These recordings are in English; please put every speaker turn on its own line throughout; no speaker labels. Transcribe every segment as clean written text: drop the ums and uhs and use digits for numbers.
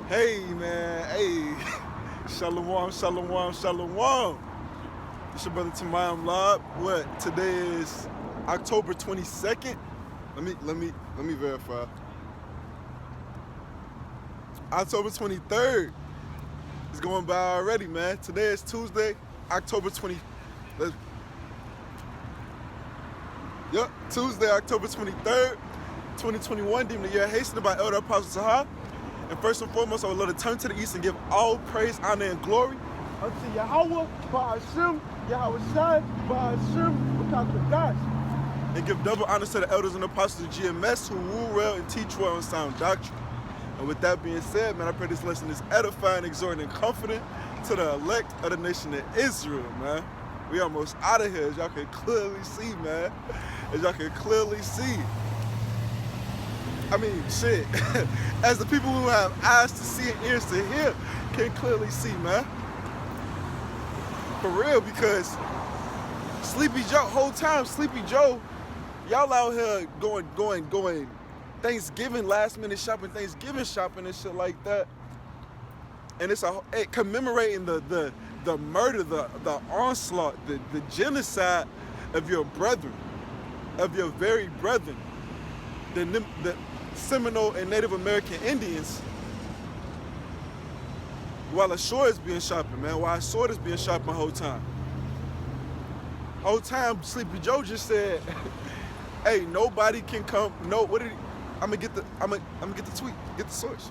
Hey man, hey, shalom, shalom, shalom. It's your brother Tamayam Lob. What? Today is October 22nd. Let me verify. October 23rd is going by already, man. Today is Tuesday, October 20. Yep, Tuesday, October 23rd, 2021. Deemed the year hastened by Elder Apostle Sahar. And first and foremost, I would love to turn to the east and give all praise, honor, and glory unto Yahweh, Ba'ashem, Yahweh Shai, Ba'ashem, B'Kakadash. And give double honors to the elders and apostles of GMS who rule well and teach well on sound doctrine. And with that being said, man, I pray this lesson is edifying, exhorting, and comforting to the elect of the nation of Israel, man. We almost out of here, as y'all can clearly see, man. As y'all can clearly see. I mean, shit. As the people who have eyes to see and ears to hear can clearly see, man. For real, because Sleepy Joe, whole time, Sleepy Joe, y'all out here going Thanksgiving, last minute shopping, Thanksgiving shopping and shit like that. And it's commemorating the murder, the onslaught, the genocide of your brethren, of your very brethren, the Seminole and Native American Indians, while a sword is being sharpened, man. While a sword is being sharpened the whole time. Whole time, Sleepy Joe just said, "Hey, nobody can come." No, what did he? I'm gonna get the tweet, get the source.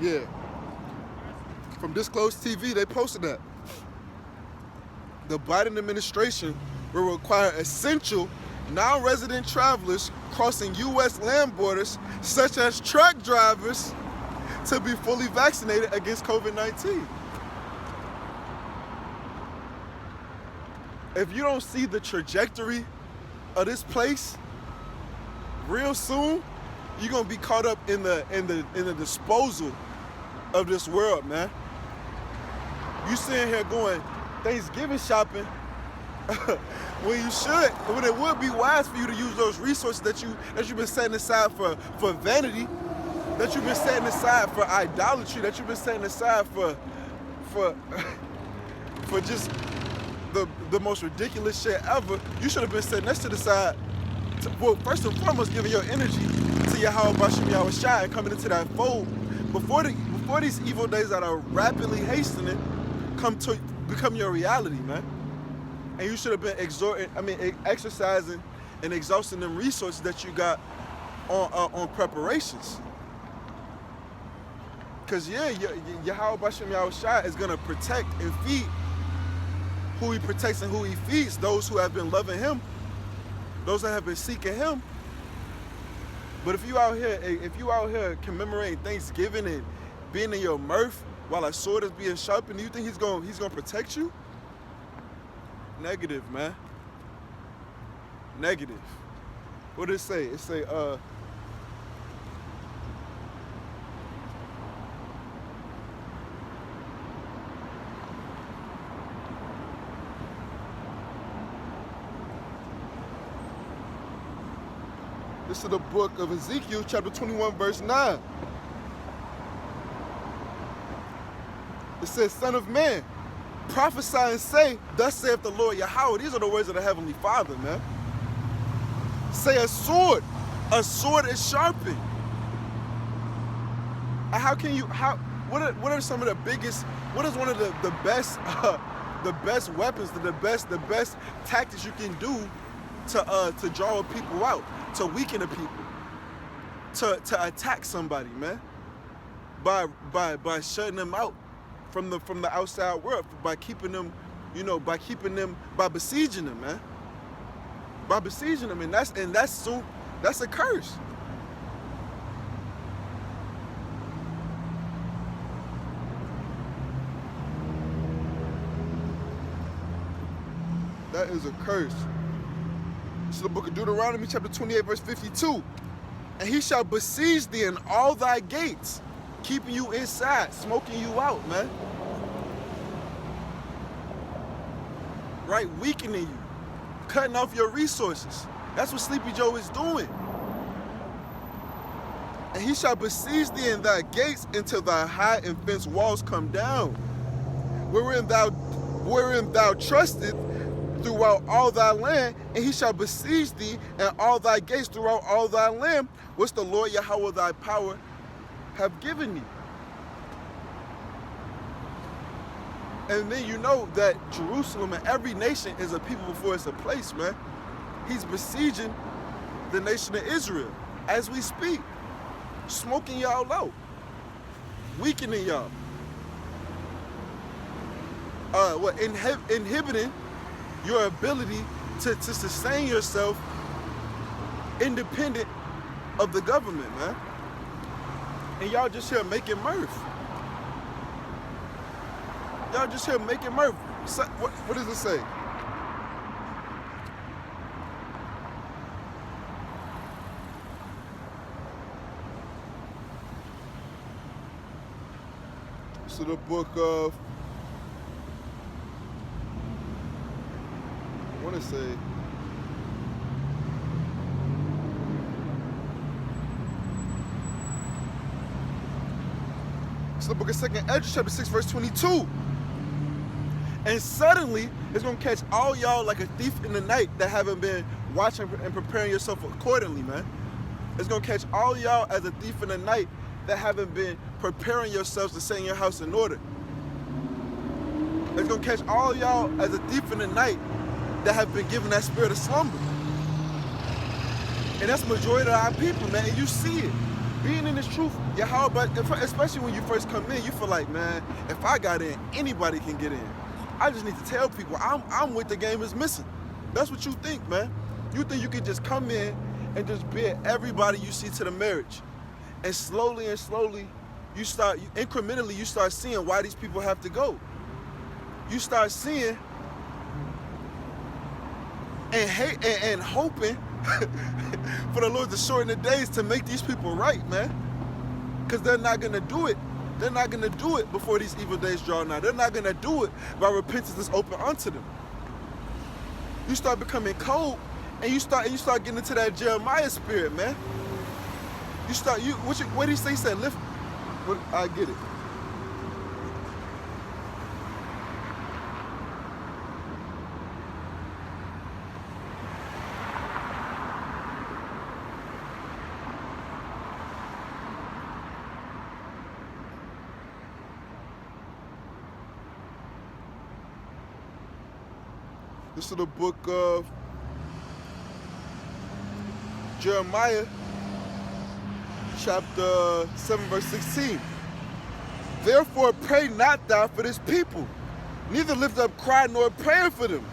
Yeah. From Disclosed TV, they posted that. The Biden administration will require essential non-resident travelers crossing U.S. land borders, such as truck drivers, to be fully vaccinated against COVID-19. If you don't see the trajectory of this place real soon, you're gonna be caught up in the disposal of this world, man. You sitting here going Thanksgiving shopping when you should, when it would be wise for you to use those resources that you've been setting aside for vanity, that you've been setting aside for idolatry, that you've been setting aside for just the most ridiculous shit ever. You should have been setting that to the side. Well, first and foremost, giving your energy to Yahweh Bashim Yahweh Shai and coming into that fold before these evil days that are rapidly hastening come to become your reality, man. And you should have been exercising and exhausting them resources that you got on preparations. Cause yeah, Yahweh Bashim Yahweh Shai is gonna protect and feed who he protects and who he feeds, those who have been loving him, those that have been seeking him. But if you out here commemorating Thanksgiving and being in your mirth while a sword is being sharpened, do you think he's gonna protect you? Negative, man. Negative. What did it say? It say this is the book of Ezekiel, chapter 21, verse 9. It says, "Son of man, prophesy and say, thus saith the Lord Yahweh." These are the words of the Heavenly Father, man. Say a sword is sharpened. And what are some of the biggest, what is one of the best weapons, the best tactics you can do to draw people out, to weaken the people, to attack somebody, man, by shutting them out from the outside world, by keeping them, by besieging them, man, by besieging them, and that's a curse. That is a curse. This is the book of Deuteronomy, chapter 28, verse 52. "And he shall besiege thee in all thy gates, keeping you inside, smoking you out, man." right? Weakening you, cutting off your resources. That's what Sleepy Joe is doing. And he shall besiege thee in thy gates until thy high and fenced walls come down, wherein thou trusted throughout all thy land, and he shall besiege thee and all thy gates throughout all thy land, which the Lord Yahweh thy power have given thee. And then you know that Jerusalem and every nation is a people before it's a place, man. He's besieging the nation of Israel as we speak, smoking y'all out, weakening y'all, inhibiting your ability to sustain yourself independent of the government, man. And y'all just here making mirth. Y'all just here making mirth. So, what does it say? So the book of, I want to say, it's the book of 2nd Ezra, chapter 6, verse 22. And suddenly, it's going to catch all y'all like a thief in the night that haven't been watching and preparing yourself accordingly, man. It's going to catch all y'all as a thief in the night that haven't been preparing yourselves to set your house in order. It's going to catch all y'all as a thief in the night that have been given that spirit of slumber. And that's the majority of our people, man. And you see it. Being in this truth, especially when you first come in, you feel like, man, if I got in, anybody can get in. I just need to tell people I'm what the game is missing. That's what you think, man. You think you can just come in and just bid everybody you see to the marriage. And slowly, incrementally, you start seeing why these people have to go. You start seeing and hoping for the Lord to shorten the days to make these people right, man. Because they're not going to do it. They're not going to do it before these evil days draw nigh. They're not going to do it while repentance is open unto them. You start becoming cold, and you start getting into that Jeremiah spirit, man. What did he say? He said, lift. I get it. This is the book of Jeremiah, chapter 7, verse 16. Therefore pray not thou for this people, neither lift up cry nor prayer for them,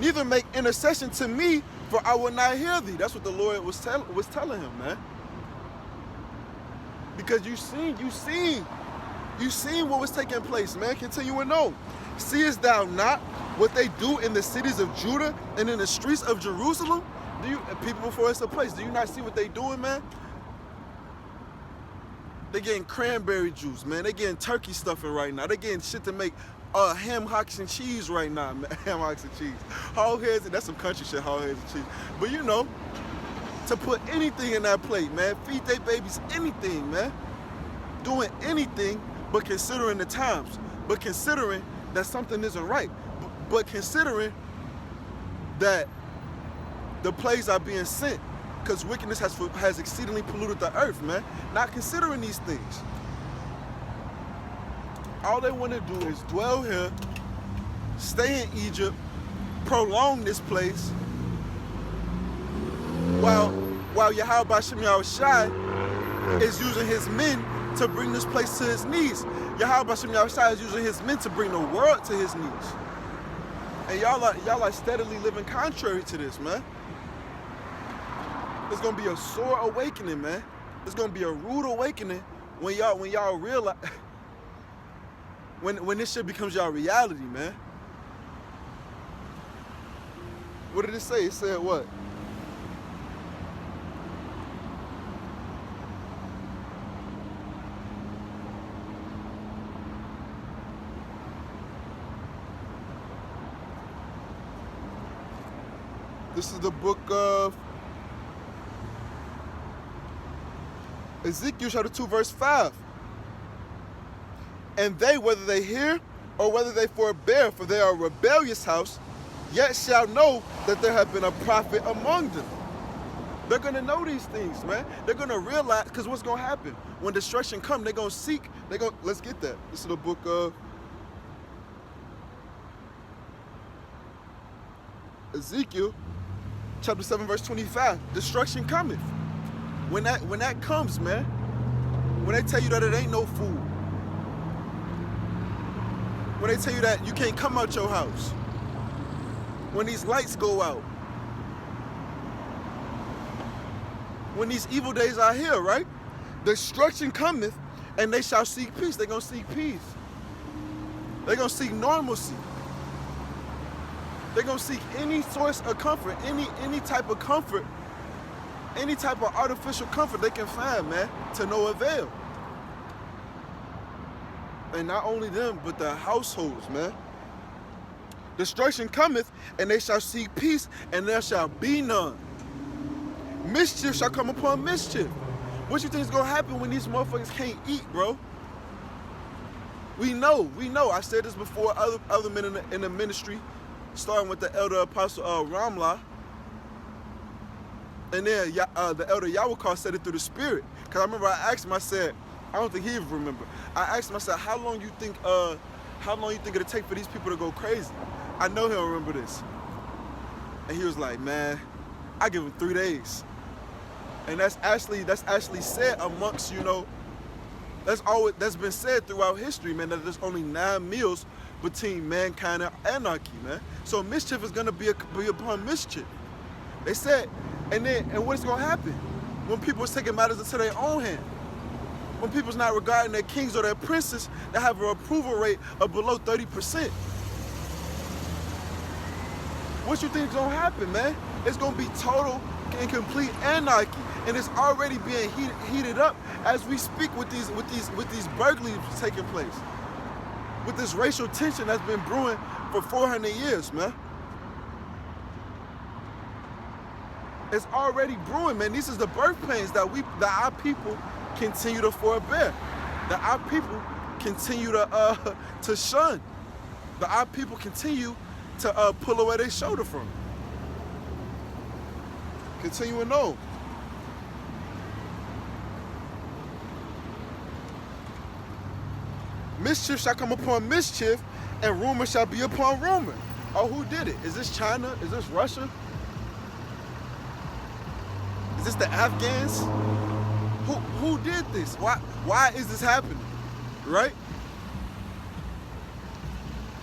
neither make intercession to me, for I will not hear thee. That's what the Lord was telling him, man. Because you seen what was taking place, man. Continuing on. Seest thou not what they do in the cities of Judah and in the streets of Jerusalem? People before it's a place, do you not see what they doing, man? They getting cranberry juice, man. They getting turkey stuffing right now. They getting shit to make ham hocks and cheese right now, man. Ham hocks and cheese. Hog heads, that's some country shit, hog heads and cheese. But you know, to put anything in that plate, man. Feed their babies anything, man. Doing anything but considering the times. But considering that something isn't right. But considering that the plagues are being sent because wickedness has exceedingly polluted the earth, man. Not considering these things. All they want to do is dwell here, stay in Egypt, prolong this place, while Yahweh Bashem Yahushai is using his men to bring this place to his knees. Yahweh Bashem Yahushai is using his men to bring the world to his knees. And y'all are steadily living contrary to this, man. There's gonna be a sore awakening, man. There's gonna be a rude awakening when y'all realize when this shit becomes y'all reality, man. What did it say? It said what? This is the book of Ezekiel chapter 2 verse 5. And they, whether they hear or whether they forbear, for they are a rebellious house, yet shall know that there have been a prophet among them. They're going to know these things, man. They're going to realize, because what's going to happen? When destruction comes, they're going to seek, let's get that. This is the book of Ezekiel, chapter 7, verse 25. Destruction cometh. When that comes, man, when they tell you that it ain't no food, when they tell you that you can't come out your house, when these lights go out, when these evil days are here, right? Destruction cometh, and they shall seek peace. They're going to seek peace. They're going to seek normalcy. They're going to seek any source of comfort, any type of comfort, any type of artificial comfort they can find, man, to no avail. And not only them, but the households, man. Destruction cometh, and they shall seek peace, and there shall be none. Mischief shall come upon mischief. What you think is going to happen when these motherfuckers can't eat, bro? We know. I said this before, other men in the ministry, starting with the elder apostle Ramla. And then the elder Yahweh said it through the spirit. Because I remember I asked him, I said, I don't think he even remember. I asked him, I said, how long you think it'll take for these people to go crazy? I know he'll remember this. And he was like, man, I give him 3 days. And that's actually said amongst, that's been said throughout history, man, that there's only 9 meals between mankind and anarchy, man. So mischief is gonna be upon mischief. They said, and what's gonna happen? When people is taking matters into their own hand. When people's not regarding their kings or their princes that have an approval rate of below 30%. What you think is gonna happen, man? It's gonna be total and complete anarchy, and it's already being heated up as we speak with these burglaries taking place, with this racial tension that's been brewing for 400 years, man. It's already brewing, man. These is the birth pains that our people continue to forbear, that our people continue to shun, that our people continue to pull away their shoulder from. Continuing on. Mischief shall come upon mischief, and rumor shall be upon rumor. Oh, who did it? Is this China? Is this Russia? Is this the Afghans? Who did this? Why is this happening? Right?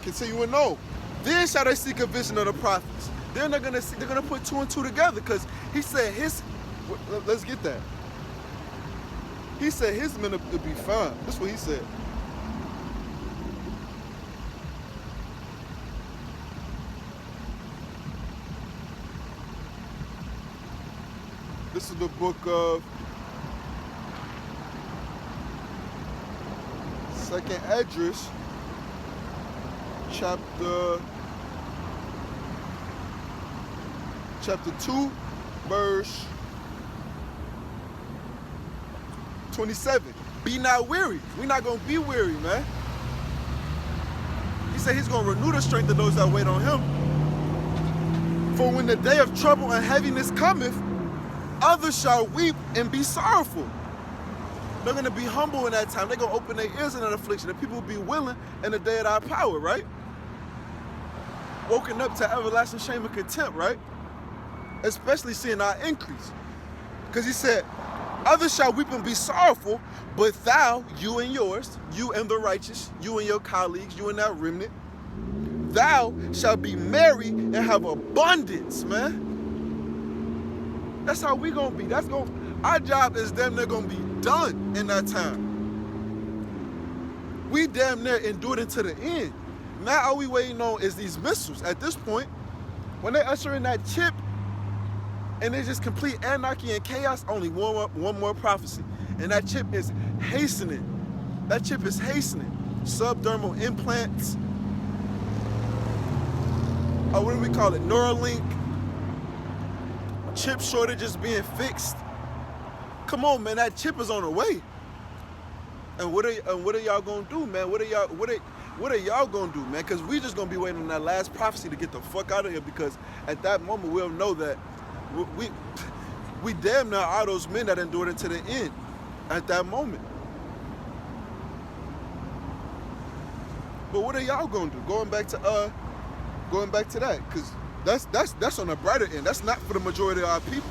Continuing on. Then shall they seek a vision of the prophets. Then they're gonna put 2 and 2 together, because he said let's get that. He said his men will be fine. That's what he said. This is the book of 2nd Esdras, chapter 2, verse 27. Be not weary. We're not going to be weary, man. He said he's going to renew the strength of those that wait on him. For when the day of trouble and heaviness cometh, others shall weep and be sorrowful. They're going to be humble in that time. They're going to open their ears in that affliction. And people will be willing in the day of our power, right? Woken up to everlasting shame and contempt, right? Especially seeing our increase. Because he said, others shall weep and be sorrowful, but thou, you and yours, you and the righteous, you and your colleagues, you and that remnant, thou shalt be merry and have abundance, man. That's how we gonna be. Our job is damn near gonna be done in that time. We damn near endured into the end. Now all we waiting on is these missiles. At this point, when they usher in that chip and it's just complete anarchy and chaos, only one more prophecy. And that chip is hastening. That chip is hastening. Subdermal implants. What do we call it? Neuralink. chip shortages being fixed. Come on, man, that chip is on the way. And what are y'all gonna do, man? What are y'all gonna do, man? Because we just gonna be waiting on that last prophecy to get the fuck out of here, because at that moment we'll know that we damn near are those men that endured it to the end at that moment. But what are y'all gonna do? Going back to that, because that's on the brighter end. That's not for the majority of our people.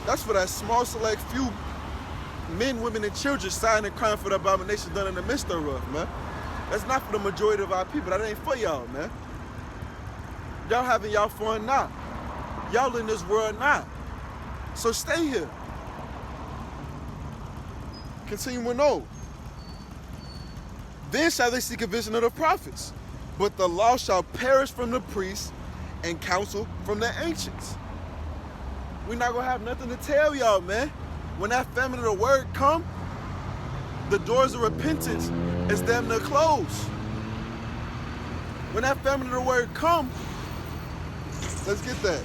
That's for that small select few men, women, and children sighing and crying for the abomination done in the midst thereof, man. That's not for the majority of our people. That ain't for y'all, man. Y'all having y'all fun now. Y'all in this world now. So stay here. Continuing on. Then shall they seek a vision of the prophets, but the law shall perish from the priests and counsel from the ancients. We're not gonna have nothing to tell y'all, man. When that famine of the word come, the doors of repentance is damn near closed. When that famine of the word come, let's get that.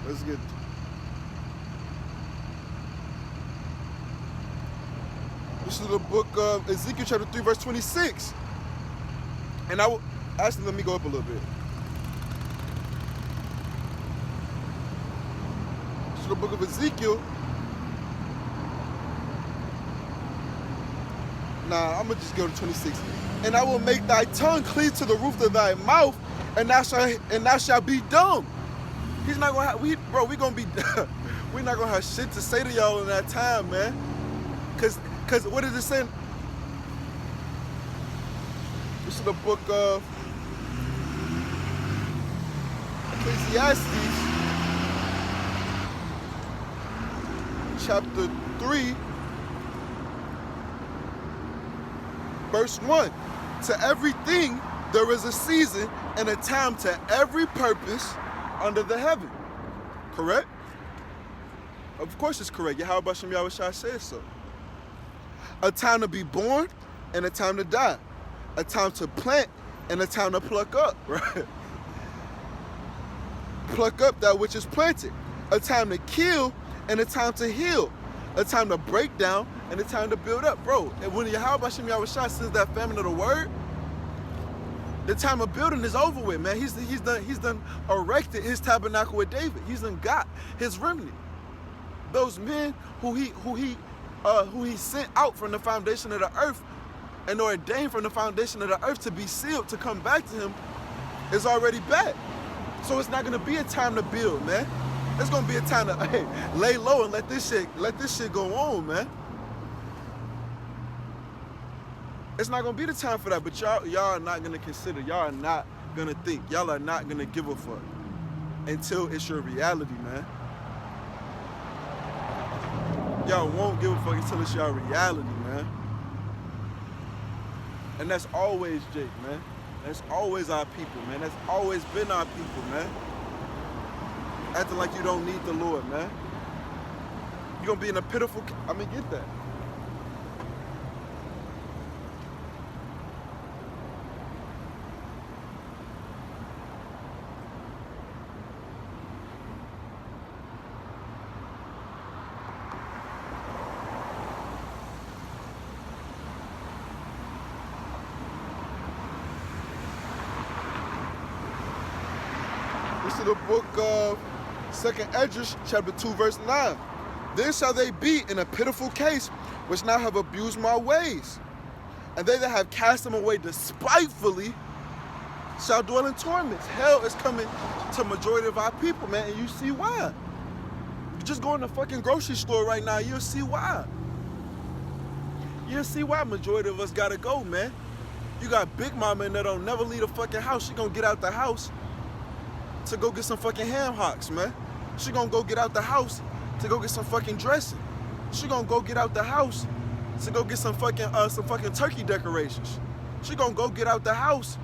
Let's get. This is the book of Ezekiel chapter 3 verse 26. And I will, actually let me go up a little bit. This is the book of Ezekiel. Nah, I'm going to just go to 26. And I will make thy tongue cleave to the roof of thy mouth, and thou shalt be dumb. He's not going to have, we going to be, we're not going to have shit to say to y'all in that time, man. Because what is it saying? This is the book of Ecclesiastes, chapter 3, verse 1. To everything there is a season and a time to every purpose under the heaven. Correct? Of course it's correct. Yahweh Bashem Yahushua said so. A time to be born and a time to die. A time to plant and a time to pluck up, right? Pluck up that which is planted. A time to kill and a time to heal. A time to break down and a time to build up. Bro, and when Yahweh Bashem Yahushua sends that famine of the word, the time of building is over with, man. He's done erected his tabernacle with David. He's done got his remnant. Those men who he sent out from the foundation of the earth and ordained from the foundation of the earth to be sealed, to come back to him, is already back. So it's not gonna be a time to build, man. It's gonna be a time to lay low and let this shit go on, man. It's not gonna be the time for that, but y'all are not gonna consider, y'all are not gonna think, y'all are not gonna give a fuck until it's your reality, man. Y'all won't give a fuck until it's your reality, man. And that's always Jake, man. That's always our people, man. That's always been our people, man. Acting like you don't need the Lord, man. You're gonna be in a pitiful, get that. This is the book of 2nd Esdras, chapter 2, verse 9. Then shall they be in a pitiful case, which now have abused my ways. And they that have cast them away despitefully shall dwell in torments. Hell is coming to majority of our people, man, and you see why. You just go in the fucking grocery store right now, you'll see why. You'll see why majority of us gotta go, man. You got Big Mama in there don't never leave the fucking house. She gonna get out the house to go get some fucking ham hocks, man. She gonna go get out the house to go get some fucking dressing. She gonna go get out the house to go get some fucking turkey decorations. She gonna go get out the house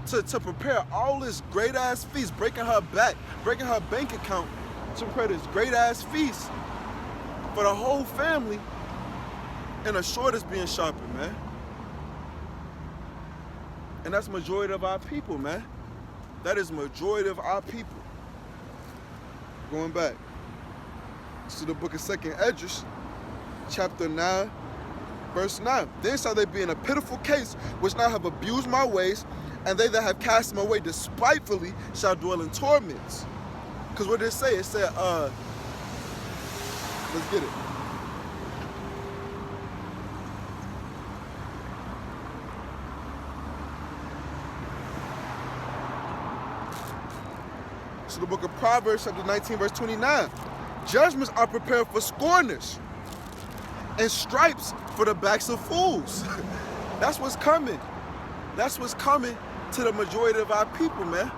to prepare all this great ass feast, breaking her back, breaking her bank account to prepare this great ass feast for the whole family, and a sword is being sharpened, man. And that's majority of our people, man. That is majority of our people. Going back to the book of 2nd Esdras, chapter 9, verse 9. Then shall they be in a pitiful case, which now have abused my ways, and they that have cast them away despitefully shall dwell in torments. Because what did it say? It said, let's get it. So the book of Proverbs, chapter 19, verse 29. Judgments are prepared for scorners, and stripes for the backs of fools. That's what's coming. That's what's coming to the majority of our people, man.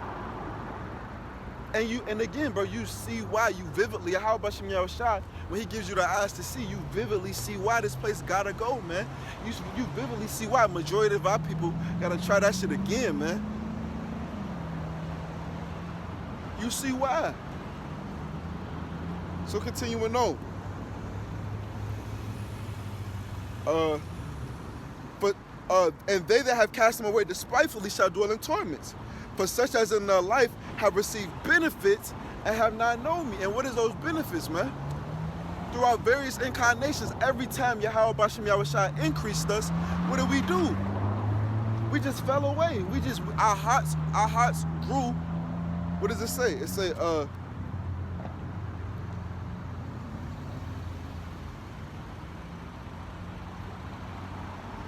And again, bro, you see why. You vividly, how about Shem Yahushua, when he gives you the eyes to see, you vividly see why this place gotta go, man. You vividly see why majority of our people gotta try that shit again, man. You see why. So continuing on. And they that have cast them away despitefully shall dwell in torments. For such as in their life have received benefits and have not known me. And what is those benefits, man? Throughout various incarnations, every time Yahweh Bashem Yahushua increased us, what do? We just fell away. Our hearts grew. What does it say?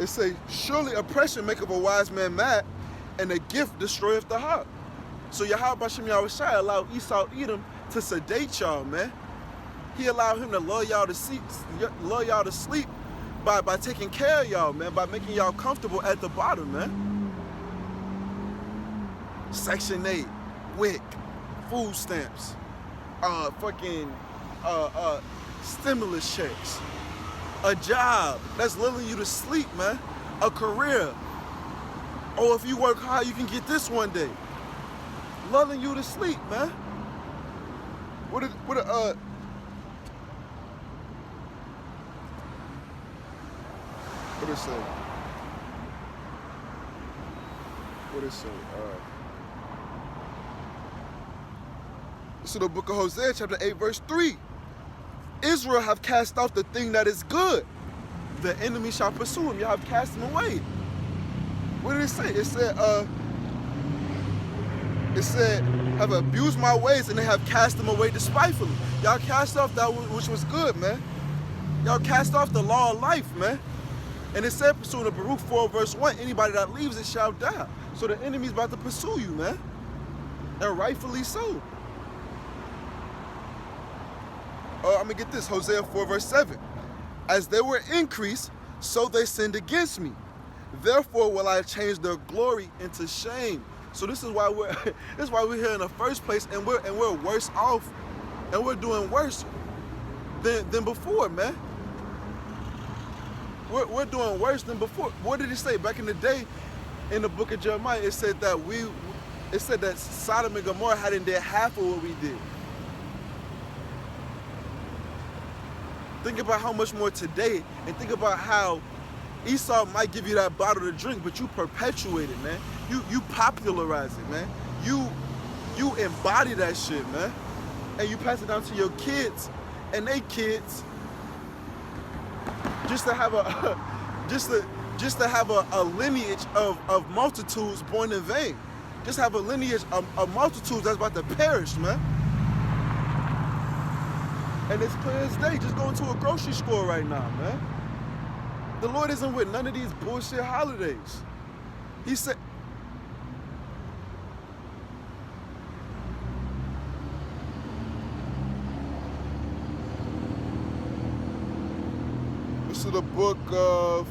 It say, surely oppression maketh a wise man mad, and a gift destroyeth the heart. So Yahweh Bashem Yahushua allowed Esau Edom to sedate y'all, man. He allowed him to lull y'all to sleep by taking care of y'all, man, by making y'all comfortable at the bottom, man. Section 8, WIC, food stamps, stimulus checks, a job that's lulling you to sleep, man, a career. Oh, if you work hard, you can get this one day. Lulling you to sleep, man. What it say? What it say? This is the book of Hosea, chapter 8, verse 3. Israel have cast off the thing that is good. The enemy shall pursue him. Y'all have cast him away. What did it say? It said, have abused my ways, and they have cast them away despitefully. Y'all cast off that which was good, man. Y'all cast off the law of life, man. And it said, pursuing the Baruch 4, verse 1, anybody that leaves it shall die. So the enemy's about to pursue you, man. And rightfully so. I'm going to get this. Hosea 4, verse 7. As they were increased, so they sinned against me. Therefore will I change their glory into shame. So this is why we're here in the first place, and we're worse off, and we're doing worse than before, man. We're doing worse than before. What did it say back in the day in the book of Jeremiah? It said that Sodom and Gomorrah hadn't did half of what we did. Think about how much more today, and think about how Esau might give you that bottle to drink, but you perpetuate it, man. You popularize it, man. You embody that shit, man. And you pass it down to your kids and they kids, just to have a lineage of multitudes born in vain. Just have a lineage of multitudes that's about to perish, man. And it's clear as day. Just go into a grocery store right now, man. The Lord isn't with none of these bullshit holidays. He said, this is the book of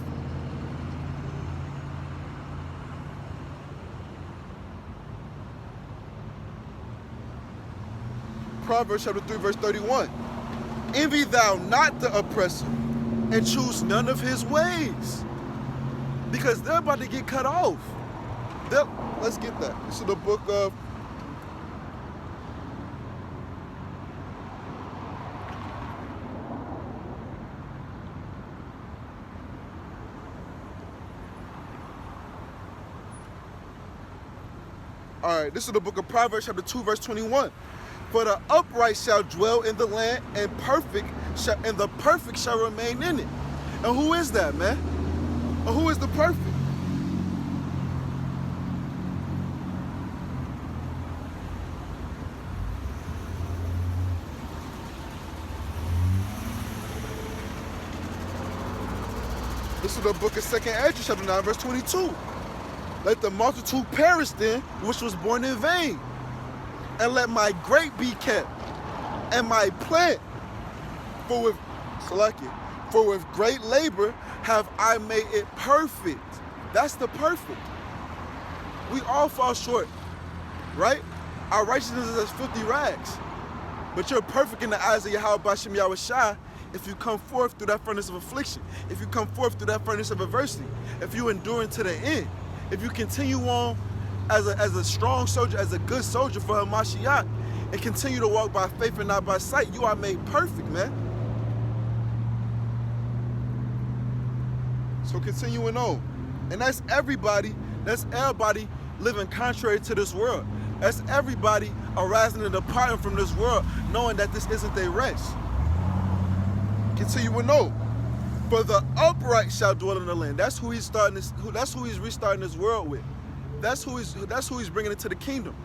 Proverbs chapter 3, verse 31. Envy thou not the oppressor, and choose none of his ways, because they're about to get cut off. Let's get that. This is the book of All right, this is the book of Proverbs, chapter 2, verse 21. For the upright shall dwell in the land, and the perfect shall remain in it. And who is that, man? And who is the perfect? This is the book of 2nd Ezra, chapter 9, verse 22. Let the multitude perish then, which was born in vain. And let my grape be kept, and my plant. For with great labor have I made it perfect. That's the perfect. We all fall short, right? Our righteousness is as filthy rags. But you're perfect in the eyes of Yahweh Bashem Yahweh Shai if you come forth through that furnace of affliction, if you come forth through that furnace of adversity, if you endure to the end, if you continue on as a strong soldier, as a good soldier for Hamashiach, and continue to walk by faith and not by sight, you are made perfect, man. So continuing on. And that's everybody living contrary to this world. That's everybody arising and departing from this world, knowing that this isn't their rest. Continuing on. For the upright shall dwell in the land. That's who he's starting this. That's who he's restarting this world with. That's who he's bringing into the kingdom.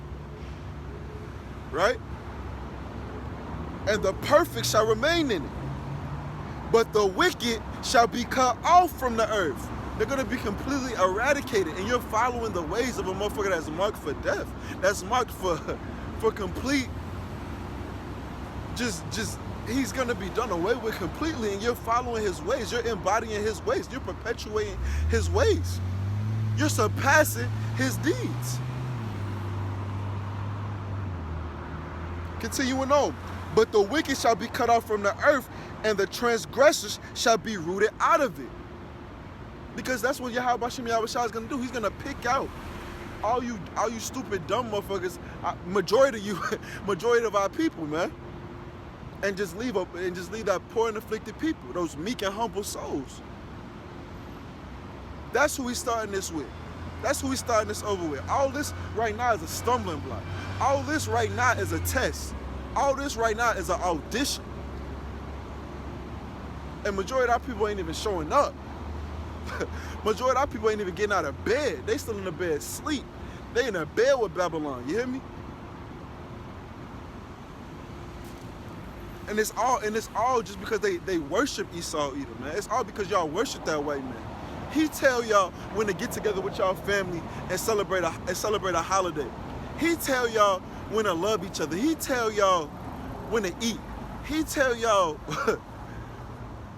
Right? And the perfect shall remain in it. But the wicked shall be cut off from the earth. They're going to be completely eradicated. And you're following the ways of a motherfucker that's marked for death. That's marked for complete, he's going to be done away with completely. And you're following his ways. You're embodying his ways. You're perpetuating his ways. You're surpassing his deeds. Continuing on. But the wicked shall be cut off from the earth, and the transgressors shall be rooted out of it. Because that's what Yahweh Bashem Yahweh Shai is going to do. He's going to pick out all you stupid, dumb motherfuckers, majority of our people, man. And just leave that poor and afflicted people, those meek and humble souls. That's who he's starting this with. That's who he's starting this over with. All this right now is a stumbling block. All this right now is a test. All this right now is an audition. And majority of our people ain't even showing up. Majority of our people ain't even getting out of bed. They still in the bed sleep. They in a bed with Babylon. You hear me? And it's all just because they worship Esau Edom, man. It's all because y'all worship that white man. He tell y'all when to get together with y'all family and celebrate a holiday. He tell y'all when to love each other. He tell y'all when to eat. He tell y'all,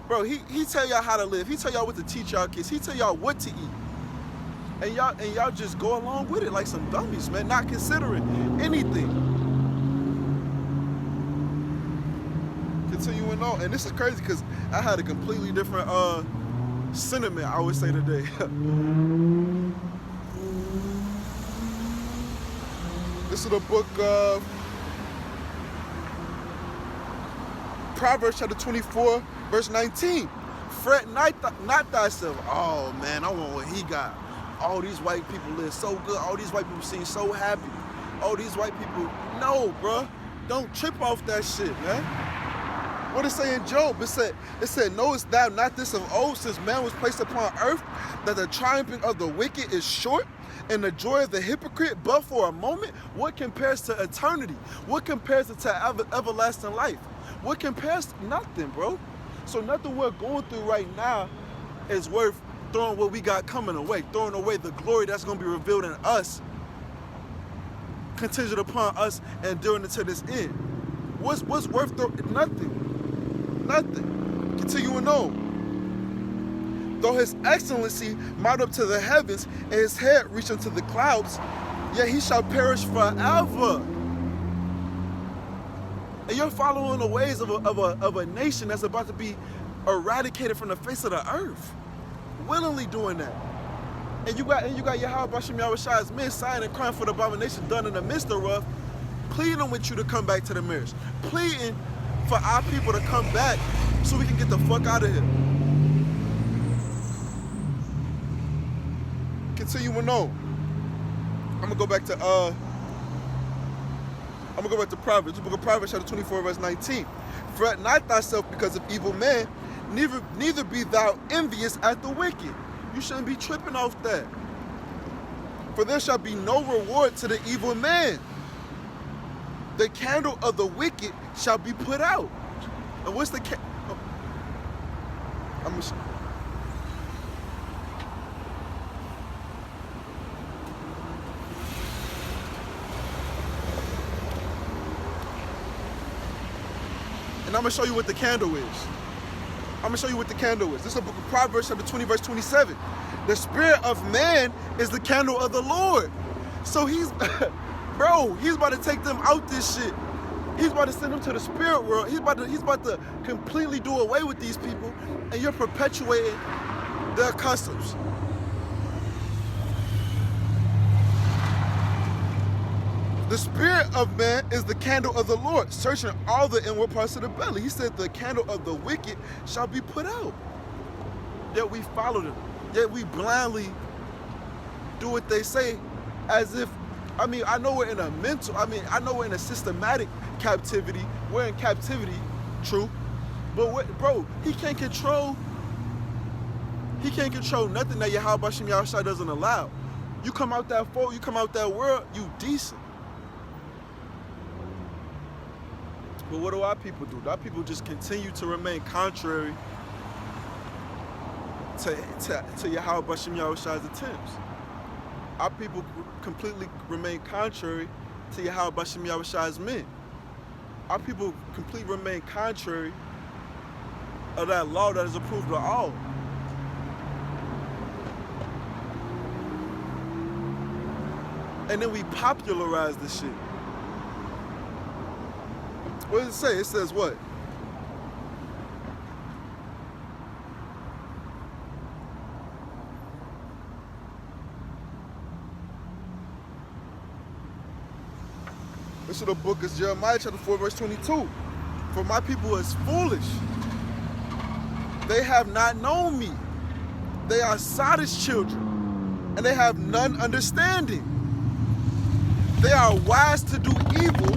bro, he tell y'all how to live. He tell y'all what to teach y'all kids. He tell y'all what to eat. And y'all just go along with it like some dummies, man, not considering anything. Continuing on, and this is crazy because I had a completely different sentiment, I would say, today. This is the book of Proverbs chapter 24, verse 19. Fret not thyself. Oh man, I want what he got. All these white people live so good. All these white people seem so happy. All these white people, no, bruh. Don't trip off that shit, man. What it say in Job? It said, knowest thou not this of old, since man was placed upon earth, that the triumphing of the wicked is short, and the joy of the hypocrite but for a moment? What compares to eternity? What compares to everlasting life? What compares to nothing, bro? So nothing we're going through right now is worth throwing what we got coming away, throwing away the glory that's going to be revealed in us, contingent upon us enduring it to this end. What's worth nothing? Nothing. Continuing on. Though his excellency mount up to the heavens and his head reach unto the clouds, yet he shall perish forever. And you're following the ways of a nation that's about to be eradicated from the face of the earth, willingly doing that. And you got Yahweh Bashem Yahweh Shai's men sighing and crying for the abomination done in the midst thereof, pleading with you to come back to the marriage, pleading for our people to come back so we can get the fuck out of here. Continuing on. I'm gonna go back to I'm going to go back to Proverbs. The book of Proverbs, chapter 24, verse 19. Fret not thyself because of evil men, neither be thou envious at the wicked. You shouldn't be tripping off that. For there shall be no reward to the evil man. The candle of the wicked shall be put out. And what's the I'm gonna And I'm going to show you what the candle is. I'm going to show you what the candle is. This is the book of Proverbs, chapter 20, verse 27. The spirit of man is the candle of the Lord. So he's, bro, he's about to take them out this shit. He's about to send them to the spirit world. He's about to completely do away with these people, and you're perpetuating their customs. The spirit of man is the candle of the Lord, searching all the inward parts of the belly. He said the candle of the wicked shall be put out. Yet we follow them. Yet we blindly do what they say as if, I know we're in a systematic captivity. We're in captivity, true. But bro, he can't control nothing that Yahweh Shem Yahushua doesn't allow. You come out that world, you decent. But what do our people do? Our people just continue to remain contrary to Yahweh Shem Yahushua's attempts. Our people completely remain contrary to Yahweh Shem Yahushua's men. Our people completely remain contrary of that law that is approved of all. And then we popularize this shit. What does it say? It says what? This is the book of Jeremiah, chapter 4, verse 22. For my people is foolish. They have not known me. They are Sodom's children, and they have none understanding. They are wise to do evil,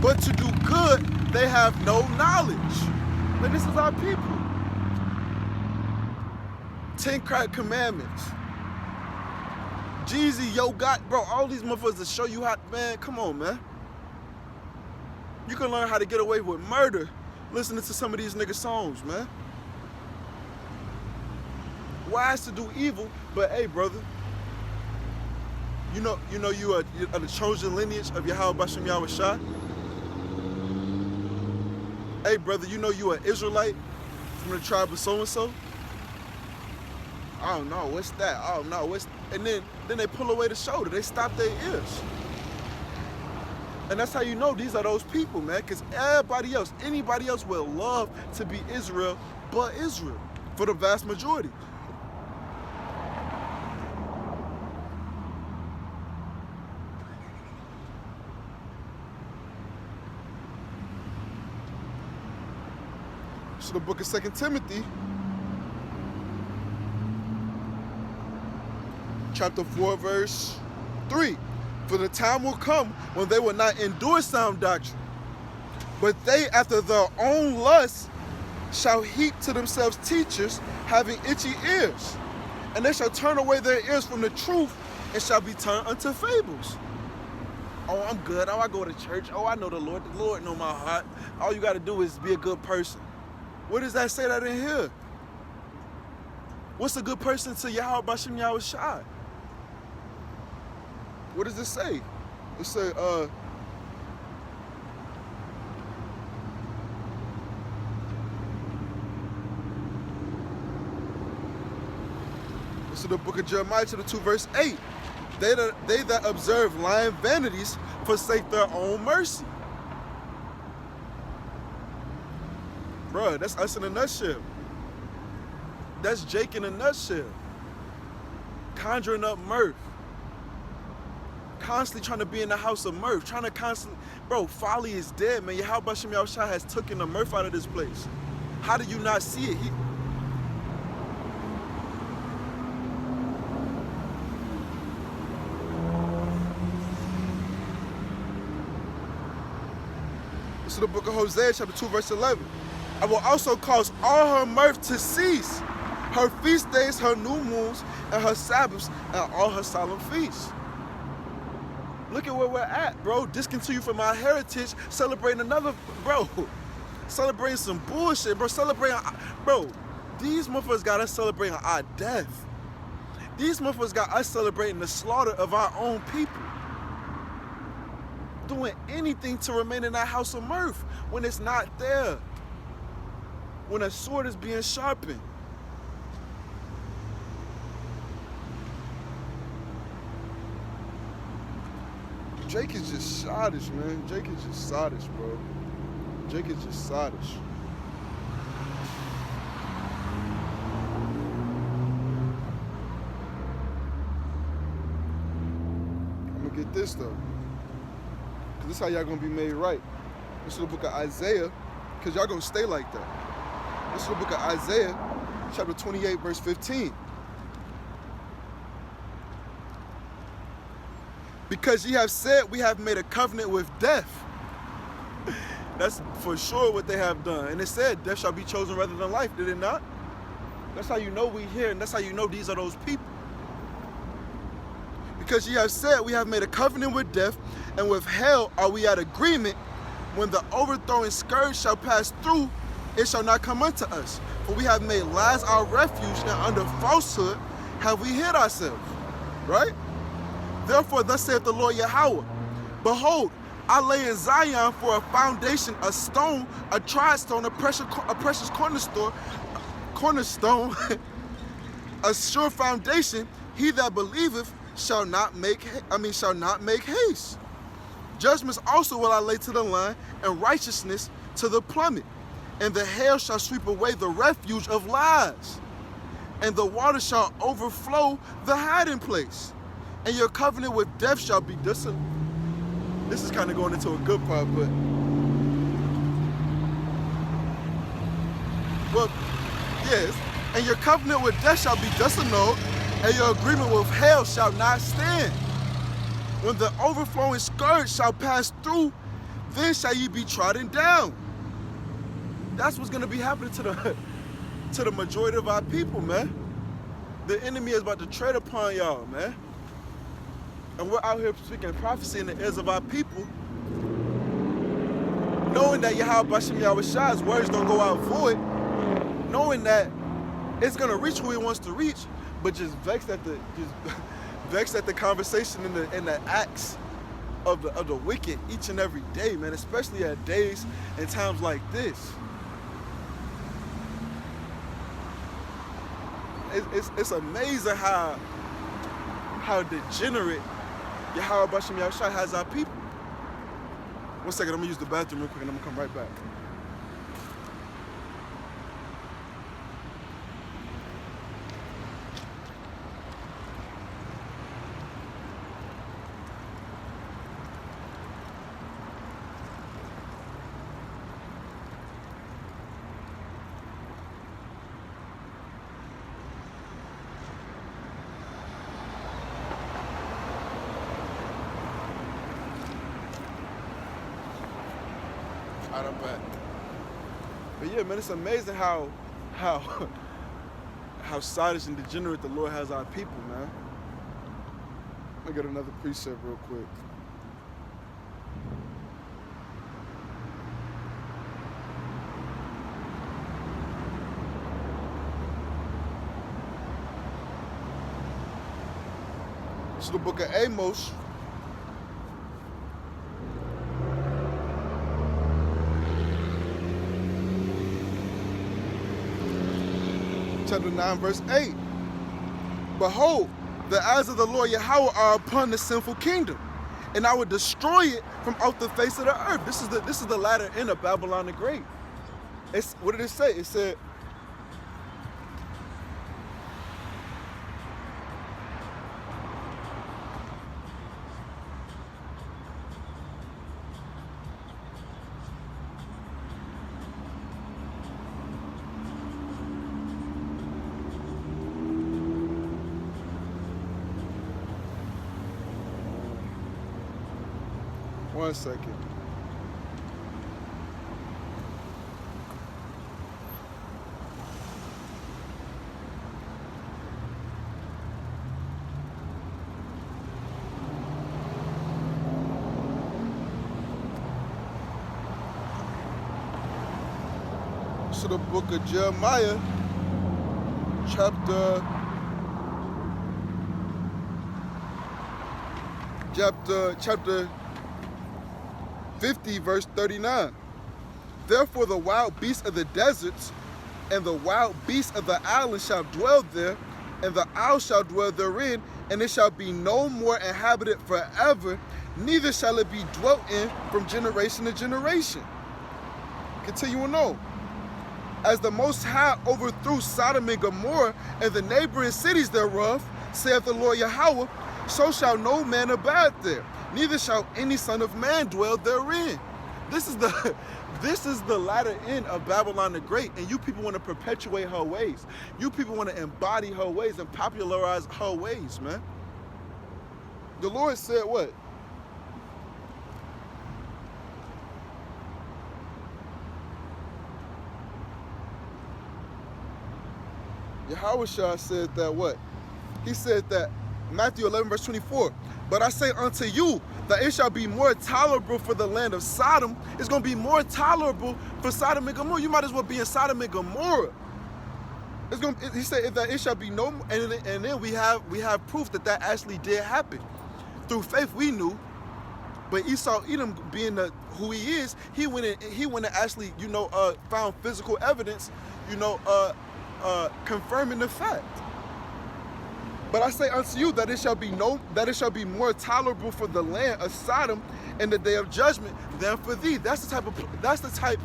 but to do good, they have no knowledge. But this is our people. 10 commandments. Jeezy, Yo God, bro, all these motherfuckers to show you how, man, come on, man. You can learn how to get away with murder listening to some of these nigga songs, man. Wise to do evil, but hey, brother, you know you are the chosen lineage of Yahweh Shem Yahushua. Hey, brother, you know you are Israelite from the tribe of so-and-so? I don't know, what's that? I don't know, and then they pull away the shoulder. They stop their ears. And that's how you know these are those people, man, because anybody else will love to be Israel but Israel for the vast majority. So the book of 2 Timothy, chapter 4, verse 3. For the time will come when they will not endure sound doctrine, but they after their own lusts shall heap to themselves teachers having itchy ears. And they shall turn away their ears from the truth and shall be turned unto fables. Oh, I'm good. Oh, I go to church. Oh, I know the Lord. The Lord know my heart. All you got to do is be a good person. Where does that say that in here? What's a good person to Yahweh Shem Yahushua? What does it say? It say, this is the book of Jeremiah, chapter 2, verse 8. They that observe lying vanities forsake their own mercy. Bruh, that's us in a nutshell. That's Jake in a nutshell. Conjuring up mirth. Constantly trying to be in the house of mirth. Bro, folly is dead, man. Yahweh Shem Yahushua has taken the mirth out of this place. How do you not see it? This is the book of Hosea, chapter 2, verse 11. I will also cause all her mirth to cease, her feast days, her new moons, and her Sabbaths, and all her solemn feasts. Look at where we're at, bro. Discontinue from our heritage, celebrating another, bro. Celebrating some bullshit, bro. Bro, these motherfuckers got us celebrating our death. These motherfuckers got us celebrating the slaughter of our own people. Doing anything to remain in that house of mirth when it's not there. When a sword is being sharpened. Drake is just sottish, man. Drake is just sottish, bro. Drake is just sottish. I'm gonna get this though. Cause this is how y'all gonna be made right. This is the book of Isaiah, cause y'all gonna stay like that. This is the book of Isaiah, chapter 28, verse 15. Because ye have said, we have made a covenant with death. That's for sure what they have done. And it said, death shall be chosen rather than life, did it not? That's how you know we here, and that's how you know these are those people. Because ye have said, we have made a covenant with death, and with hell are we at agreement. When the overthrowing scourge shall pass through, it shall not come unto us. For we have made lies our refuge, and under falsehood have we hid ourselves. Right? Therefore, thus saith the Lord Yahweh, behold, I lay in Zion for a foundation, a stone, a tried stone, a precious cornerstone, a sure foundation. He that believeth shall not make haste. Judgments also will I lay to the line, and righteousness to the plummet. And the hail shall sweep away the refuge of lies, and the water shall overflow the hiding place. And your covenant with death shall be dissolute. This is kind of going into a good part, but well, yes. And your covenant with death shall be dissolute, and your agreement with hell shall not stand. When the overflowing scourge shall pass through, then shall ye be trodden down. That's what's gonna be happening to the majority of our people, man. The enemy is about to tread upon y'all, man. And we're out here speaking prophecy in the ears of our people, knowing that Yahweh Bashem Yahushai's words don't go out void, knowing that it's gonna reach who he wants to reach, but just vexed at the conversation and the acts of the wicked each and every day, man. Especially at days and times like this. It's amazing how degenerate Yahweh Bashem Yahushai has our people. 1 second, I'm gonna use the bathroom real quick and I'm gonna come right back. Alright, I'm back. But yeah, man, it's amazing how sottish and degenerate the Lord has our people, man. Let me get another precept real quick. This is the book of Amos. Chapter 9, verse 8. Behold, the eyes of the Lord Yahweh are upon the sinful kingdom, and I will destroy it from off the face of the earth. This is the latter end of Babylon the Great. What did it say? It said, one second. to the book of Jeremiah, chapter 50, verse 39. Therefore the wild beasts of the deserts and the wild beasts of the islands shall dwell there, and the owl shall dwell therein, and it shall be no more inhabited forever, neither shall it be dwelt in from generation to generation. Continuing on. As the Most High overthrew Sodom and Gomorrah and the neighboring cities thereof, saith the Lord Yahweh, so shall no man abide there, neither shall any son of man dwell therein. This is the latter end of Babylon the Great, and you people want to perpetuate her ways. You people want to embody her ways and popularize her ways, man. The Lord said what? Yahweh said that what? He said that, Matthew 11, verse 24, but I say unto you that it shall be more tolerable for the land of Sodom. It's going to be more tolerable for Sodom and Gomorrah. You might as well be in Sodom and Gomorrah. He said that it shall be no more. And then we have proof that actually did happen. Through faith we knew. But Esau, Edom being who he is, he went and actually, found physical evidence, confirming the fact. But I say unto you that it shall be more tolerable for the land of Sodom in the day of judgment than for thee. That's the type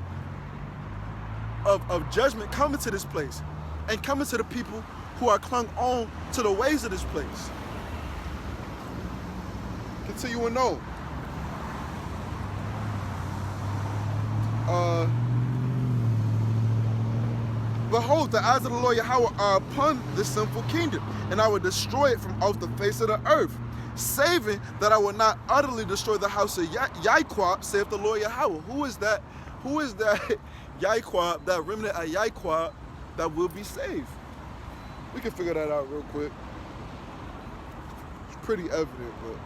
of judgment coming to this place, and coming to the people who are clung on to the ways of this place. Continuing on. Behold, the eyes of the Lord Yahweh are upon this sinful kingdom, and I will destroy it from off the face of the earth, saving that I will not utterly destroy the house of Yahweh, saith the Lord Yahweh. Who is that? Who is that Yahweh, that remnant of Yahweh that will be saved? We can figure that out real quick. It's pretty evident, but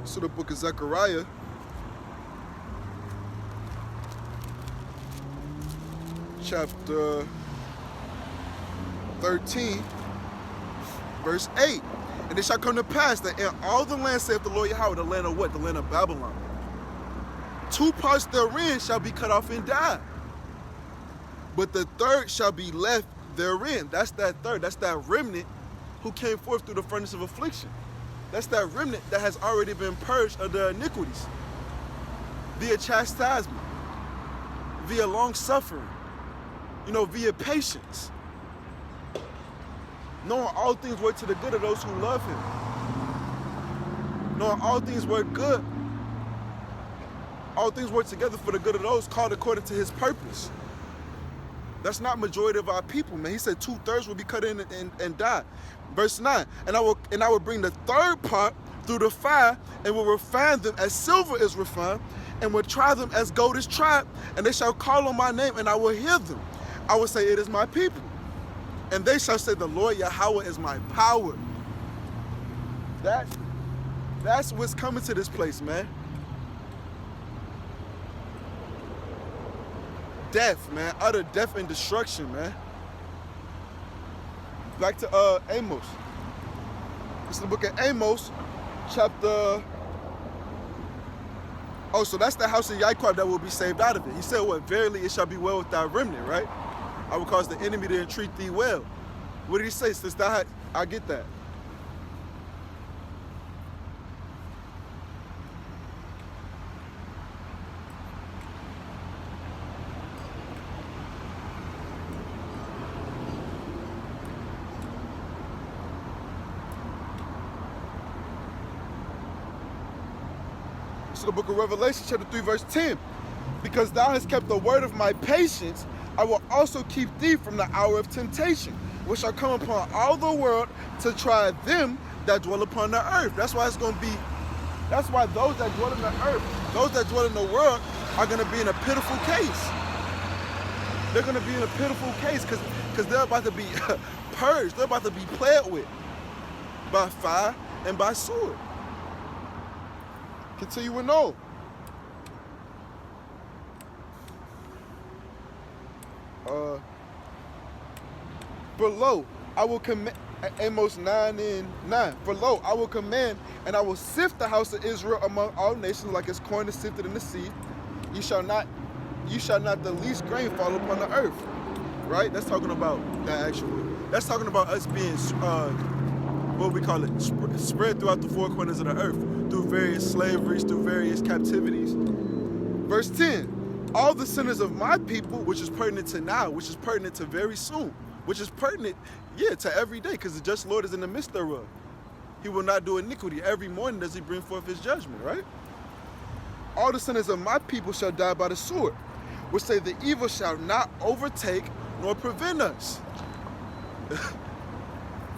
so the book of Zechariah, chapter 13, verse 8. And it shall come to pass that in all the land, saith the Lord Yahweh, the land of what? The land of Babylon. 2 parts therein shall be cut off and die, but the third shall be left therein. That's that third. That's that remnant who came forth through the furnace of affliction. That's that remnant that has already been purged of the iniquities via chastisement, via long suffering, via patience. Knowing all things work to the good of those who love him. Knowing all things work good. All things work together for the good of those called according to his purpose. That's not majority of our people, man. He said 2/3 will be cut in and die. Verse 9, and I will bring the third part through the fire, and will refine them as silver is refined, and will try them as gold is tried, and they shall call on my name, and I will hear them. I will say, it is my people. And they shall say, the Lord Yahweh is my power. That's what's coming to this place, man. Death, man. Utter death and destruction, man. Back to Amos. This is the book of Amos, chapter... Oh, so that's the house of Yahweh that will be saved out of it. He said, what? Verily it shall be well with thy remnant, right? I will cause the enemy to entreat thee well. What did he say? Since thou I get that. So the book of Revelation, chapter 3, verse 10. Because thou hast kept the word of my patience, I will also keep thee from the hour of temptation, which shall come upon all the world to try them that dwell upon the earth. That's why those that dwell in the earth, those that dwell in the world are going to be in a pitiful case. They're going to be in a pitiful case because they're about to be purged. They're about to be played with by fire and by sword. Continuing on. For lo, I will command, Amos 9:9. For lo, I will command, and I will sift the house of Israel among all nations like as corn is sifted in the sea. You shall not the least grain fall upon the earth. Right? That's talking about that actually. That's talking about us being, what we call it, spread throughout the four corners of the earth, through various slaveries, through various captivities. Verse 10, all the sinners of my people, which is pertinent to now, which is pertinent to very soon, which is pertinent, to every day, because the just Lord is in the midst thereof. He will not do iniquity. Every morning does he bring forth his judgment, right? All the sinners of my people shall die by the sword, which say the evil shall not overtake nor prevent us.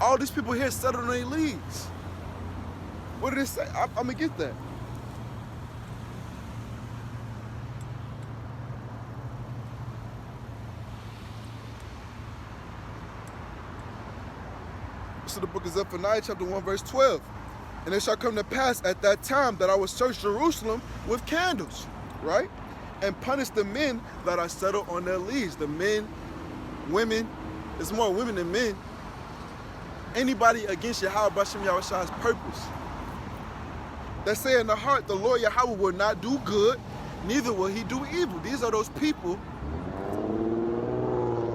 All these people here settled on their leads. What did it say? I'm going to get that. So the book of Zephaniah, chapter 1, verse 12. And it shall come to pass at that time that I will search Jerusalem with candles, right? And punish the men that are settled on their leads. The men, women, it's more women than men. Anybody against Yahweh B'Shem Yahweh's purpose. That say in the heart, the Lord Yahweh will not do good, neither will he do evil. These are those people.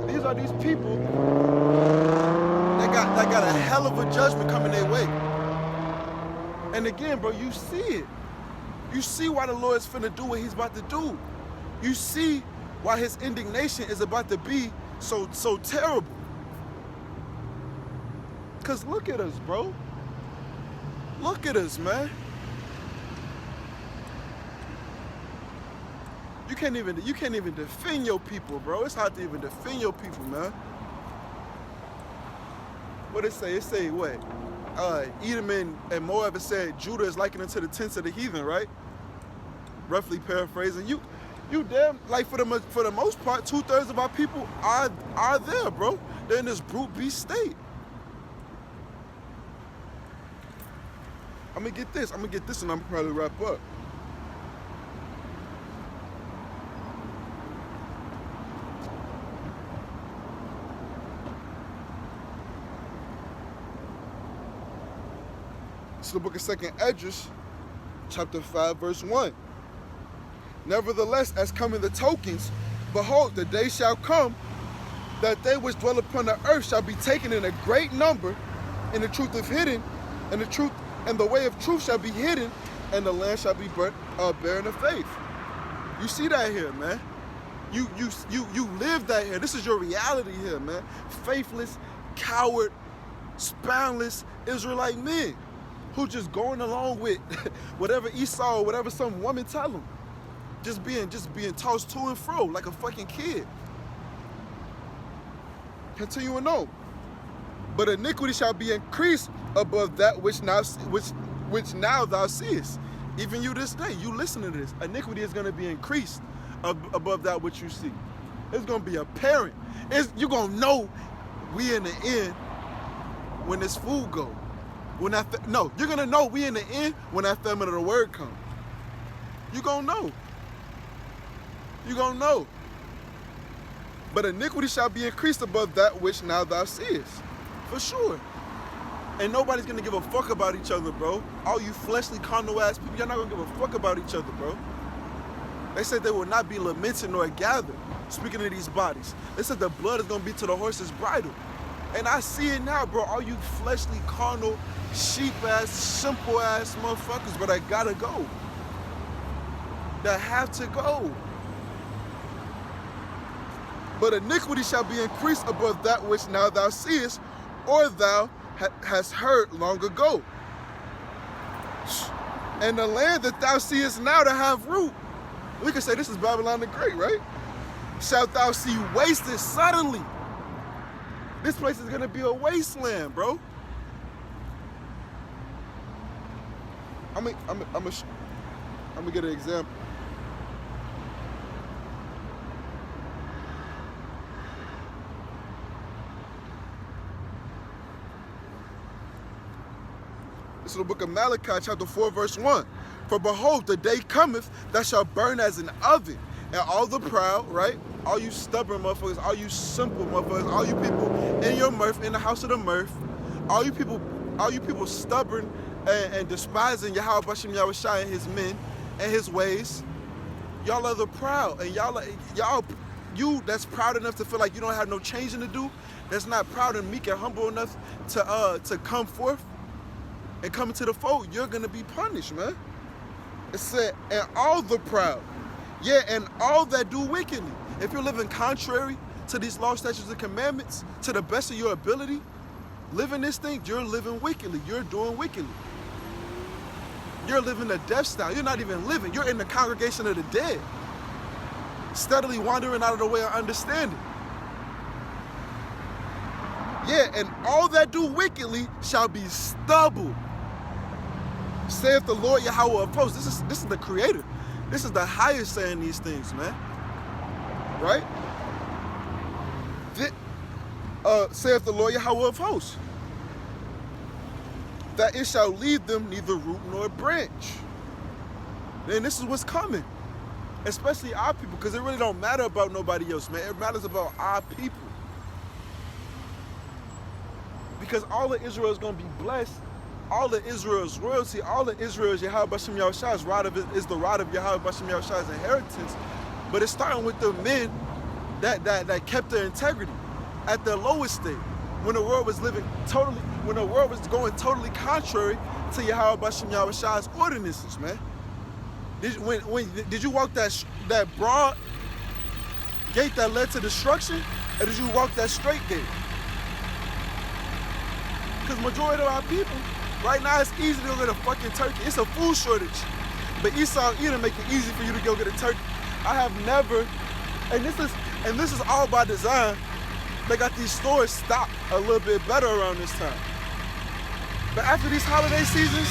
These are these people that got a hell of a judgment coming their way. And again, bro, you see it. You see why the Lord is finna do what he's about to do. You see why his indignation is about to be so terrible. Because look at us, bro. Look at us, man. You can't even defend your people, bro. It's hard to even defend your people, man. What it say? It say what? Edom and Moab, it said Judah is likened unto the tents of the heathen, right? Roughly paraphrasing. You damn, like for the most part, 2/3 of our people are there, bro. They're in this brute beast state. I'm gonna get this, and I'm gonna probably wrap up. It's the book of 2nd Esdras, chapter 5, verse 1. Nevertheless, as coming the tokens, behold, the day shall come that they which dwell upon the earth shall be taken in a great number, and the truth is hidden, and the way of truth shall be hidden, and the land shall be barren of faith. You see that here, man. You live that here. This is your reality here, man. Faithless, coward, spineless Israelite men who just going along with whatever Esau or whatever some woman tell them. Just being tossed to and fro like a fucking kid. Continuing on. But iniquity shall be increased above that which now thou seest. Even you this day, you listen to this. Iniquity is going to be increased above that which you see. It's going to be apparent. You're going to know we in the end when this food go. You're going to know we in the end when that famine of the word comes. You're going to know. You're going to know. But iniquity shall be increased above that which now thou seest. For sure. And nobody's going to give a fuck about each other, bro. All you fleshly, carnal ass people, you're not going to give a fuck about each other, bro. They said they will not be lamented nor gathered. Speaking of these bodies. They said the blood is going to be to the horse's bridle. And I see it now, bro. All you fleshly, carnal, sheep-ass, simple-ass motherfuckers, but I gotta go. That have to go. But iniquity shall be increased above that which now thou seest, or thou hast heard long ago. And the land that thou seest now to have root, we can say this is Babylon the Great, right? Shalt thou see wasted suddenly. This place is gonna be a wasteland, bro. I'm gonna get an example. This is the book of Malachi, chapter 4, verse 1. For behold, the day cometh that shall burn as an oven, And all the proud, right? All you stubborn motherfuckers, all you simple motherfuckers, all you people in your mirth, in the house of the mirth, all you people stubborn and despising Yahweh Bashem Yahushua and his men and his ways. Y'all are the proud, and you that's proud enough to feel like you don't have no changing to do, that's not proud and meek and humble enough to come forth and come into the fold, you're gonna be punished, man. It said, and all the proud, yeah, and all that do wickedly. If you're living contrary to these laws, statutes, and commandments, to the best of your ability, living this thing, you're living wickedly. You're doing wickedly. You're living a death style. You're not even living. You're in the congregation of the dead, steadily wandering out of the way of understanding. Yeah, and all that do wickedly shall be stubble, saith the Lord Yahweh of hosts. This is the Creator. This is the highest saying these things, man. Right? Saith the Lord Yahweh of hosts, that it shall leave them neither root nor branch. And this is what's coming, especially our people, because it really don't matter about nobody else, man. It matters about our people. Because all of Israel is going to be blessed. All of Israel's royalty, all of Israel's Yahweh Bashem Yahushua's is the rod of Yahweh Bashem Yahushua's inheritance. But it's starting with the men that kept their integrity at their lowest state, when the world was going totally contrary to Yahweh Bashem Yahushua's ordinances, man. Did you walk that broad gate that led to destruction, or did you walk that straight gate? Because majority of our people, right now, it's easy to go get a fucking turkey. It's a food shortage. But Esau and Edom make it easy for you to go get a turkey. I have never, and this is all by design. They got these stores stocked a little bit better around this time. But after these holiday seasons,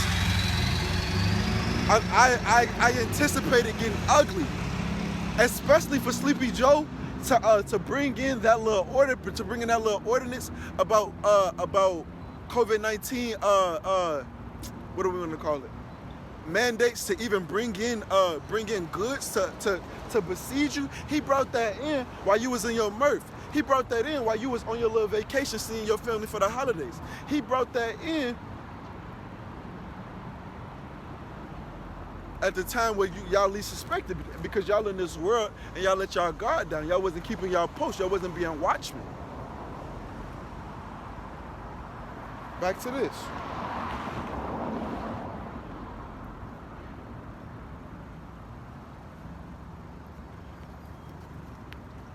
I anticipated getting ugly, especially for Sleepy Joe to bring in that little ordinance about COVID-19, what do we want to call it? Mandates to even bring in goods to besiege you. He brought that in while you was in your mirth. He brought that in while you was on your little vacation seeing your family for the holidays. He brought that in at the time where y'all least suspected, because y'all in this world and y'all let y'all guard down. Y'all wasn't keeping y'all post. Y'all wasn't being watchmen. Back to this.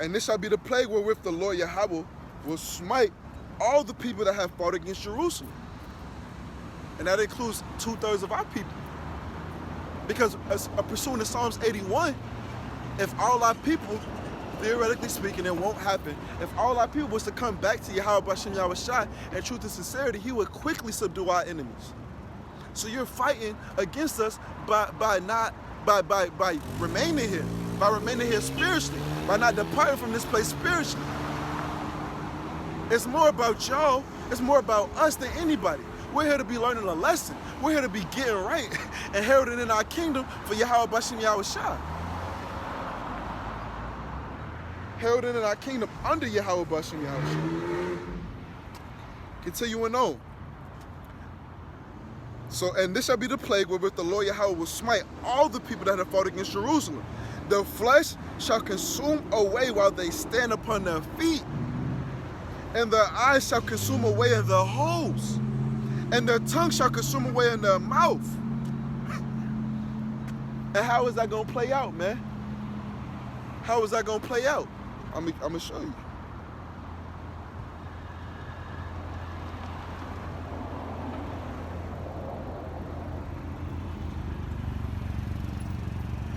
And this shall be the plague wherewith the Lord Yahweh will smite all the people that have fought against Jerusalem. And that includes 2/3 of our people. Because pursuing to Psalms 81, if all our people, theoretically speaking, it won't happen, if all our people was to come back to Yahweh Bashem Yahushua in truth and sincerity, he would quickly subdue our enemies. So you're fighting against us by remaining here, by remaining here spiritually, by not departing from this place spiritually. It's more about y'all, it's more about us than anybody. We're here to be learning a lesson. We're here to be getting right and heralding in our kingdom for Yahweh Bashem Yahushua. Heralding in our kingdom under Yahweh Bashem Yahushua. Continuing on. So, and this shall be the plague wherewith the Lord Yahweh will smite all the people that have fought against Jerusalem. The flesh shall consume away while they stand upon their feet, and their eyes shall consume away in their holes, and their tongue shall consume away in their mouth. And how is that going to play out, man? How is that going to play out? I'm going to show you.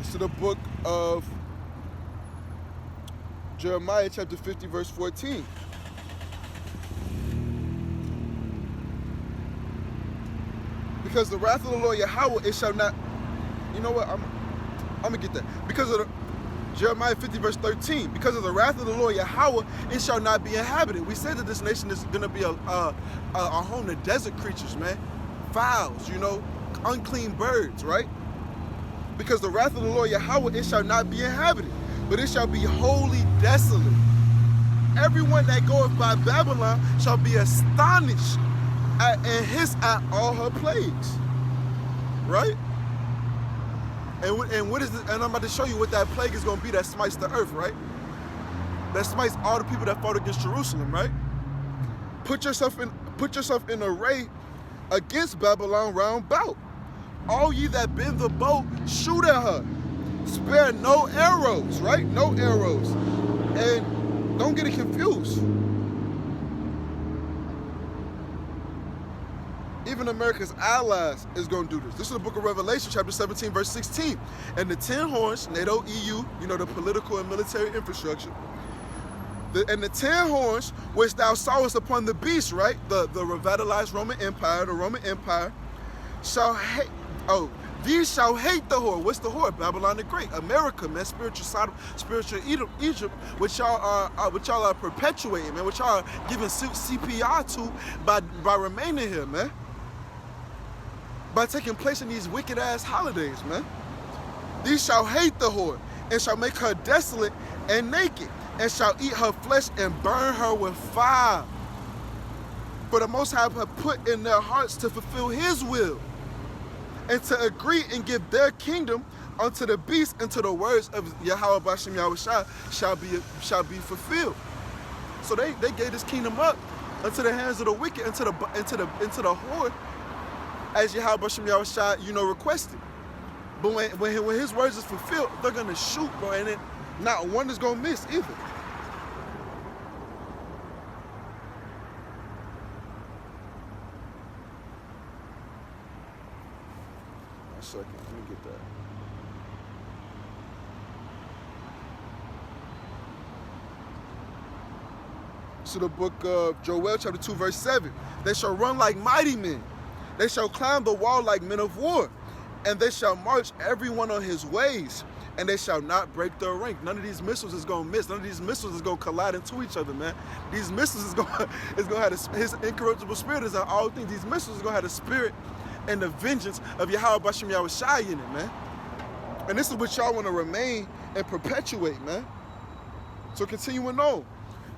It's to the book of Jeremiah chapter 50 verse 14. Because the wrath of the Lord Yahweh, it shall not, you know what, I'm going to get that. Because of the, Jeremiah 50 verse 13, because of the wrath of the Lord Yahweh, it shall not be inhabited. We said that this nation is going to be a home to desert creatures, man. Fowls, you know, unclean birds, right? Because the wrath of the Lord Yahweh, it shall not be inhabited. but it shall be wholly desolate. Everyone that goeth by Babylon shall be astonished and hiss at all her plagues. Right? And what is it? And I'm about to show you what that plague is going to be that smites the earth, right? That smites all the people that fought against Jerusalem, right? Put yourself in array against Babylon round about. All ye that bend the bow, shoot at her. Spare no arrows, right? No arrows. And don't get it confused. Even America's allies is going to do this. This is the book of Revelation, chapter 17, verse 16. And the 10 horns, NATO, EU, you know, the political and military infrastructure. And the 10 horns which thou sawest upon the beast, right? The revitalized Roman Empire, the Roman Empire, shall hate, these shall hate the whore. What's the whore? Babylon the Great. America, man, spiritual Sodom, spiritual Egypt, which y'all are perpetuating, man, which y'all are giving CPR to by remaining here, man. By taking place in these wicked ass holidays, man. These shall hate the whore, and shall make her desolate and naked, and shall eat her flesh and burn her with fire. For the Most High have put in their hearts to fulfill his will, and to agree and give their kingdom unto the beast, and to the words of Yahweh Bashem Yahushua shall be fulfilled. So they gave this kingdom up unto the hands of the wicked, into the whore, as Yahweh Bashem Yahushua, you know, requested. But when his words is fulfilled, they're gonna shoot, bro, and then not one is gonna miss either. One second, let me get that. So the book of Joel, chapter 2, verse 7. They shall run like mighty men. They shall climb the wall like men of war. And they shall march everyone on his ways. And they shall not break their rank. None of these missiles is going to miss. None of these missiles is going to collide into each other, man. These missiles is going to have his incorruptible spirit is in all things. These missiles is going to have the spirit and the vengeance of Yahweh Bashem Yahushua in it, man. And this is what y'all want to remain and perpetuate, man. So continuing on.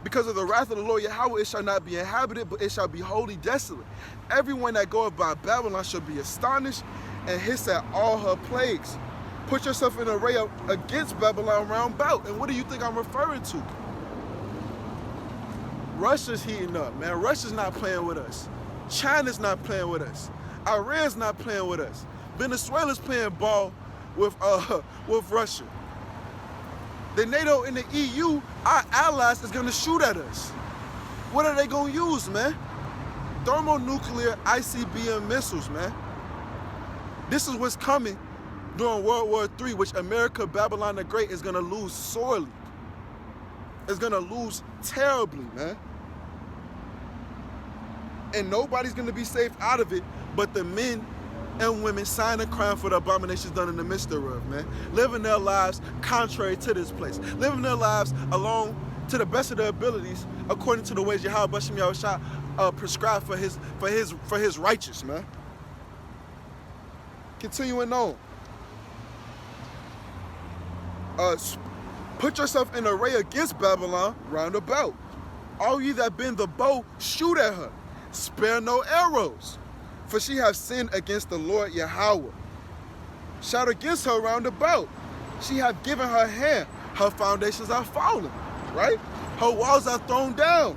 Because of the wrath of the Lord Yahweh, it shall not be inhabited, but it shall be wholly desolate. Everyone that goeth by Babylon shall be astonished and hiss at all her plagues. Put yourself in array against Babylon round about. And what do you think I'm referring to? Russia's heating up, man. Russia's not playing with us. China's not playing with us. Iran's not playing with us. Venezuela's playing ball with Russia. The NATO and the EU, our allies, is going to shoot at us. What are they going to use, man? Thermonuclear ICBM missiles, man. This is what's coming during World War III, which America, Babylon the Great, is going to lose sorely. It's going to lose terribly, man. And nobody's going to be safe out of it but the men and women signing crime for the abominations done in the midst thereof, man. Living their lives contrary to this place. Living their lives along to the best of their abilities, according to the ways Yahweh Bashem Yahushua prescribed for his righteous, man. Continuing on. Put yourself in array against Babylon round about. All ye that bend the bow, shoot at her. Spare no arrows. For she hath sinned against the Lord Yahweh. Shout against her round about. She hath given her hand. Her foundations are fallen. Right? Her walls are thrown down.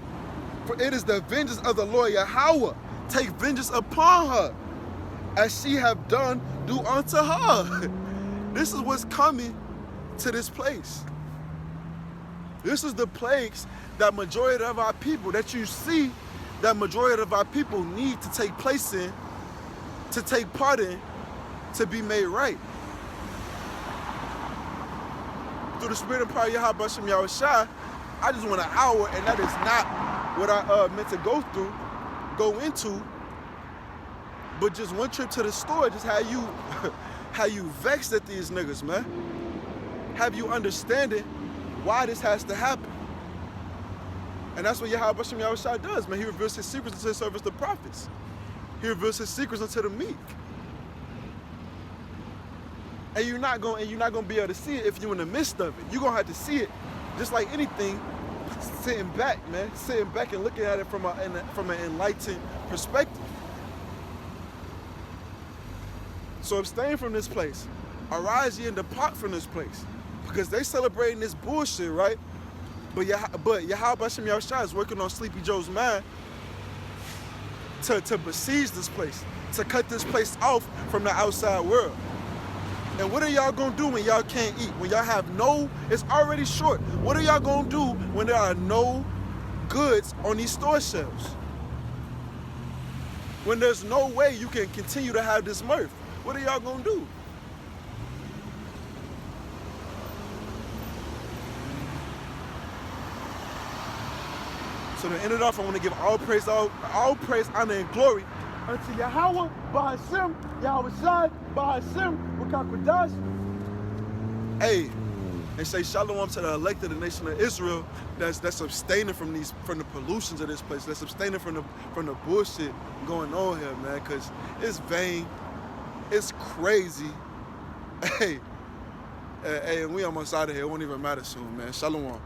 For it is the vengeance of the Lord Yahweh. Take vengeance upon her. As she have done, do unto her. This is what's coming to this place. This is the plagues that majority of our people, that you see, that majority of our people need to take place in, to take part in, to be made right. Through the spirit and power of Yahweh Bashem Yahushua, I just want an hour, and that is not what I meant to go into, but just one trip to the store, just how you vexed at these niggas, man. Have you understanding why this has to happen? And that's what Yahweh Bashem Yahushua does, man. He reveals his secrets unto his servants, the prophets. He reveals his secrets unto the meek. And you're not gonna be able to see it if you're in the midst of it. You're gonna have to see it, just like anything, sitting back, man. Sitting back and looking at it from an enlightened perspective. So abstain from this place. Arise ye and depart from this place. Because they celebrating this bullshit, right? But Yahweh Hashem Yahushua is working on Sleepy Joe's mind to besiege this place, to cut this place off from the outside world. And what are y'all gonna do when y'all can't eat? When y'all have it's already short. What are y'all gonna do when there are no goods on these store shelves? When there's no way you can continue to have this mirth, what are y'all gonna do? So to end it off, I want to give all praise, honor, and glory unto Yahweh, Bahashem, Yahweh Shai, Bahashem, Wakakwadash. Hey, and say shalom to the elect of the nation of Israel that's abstaining from the pollutions of this place, that's abstaining from the bullshit going on here, man, because it's vain, it's crazy. Hey, and we almost out of here. It won't even matter soon, man. Shalom.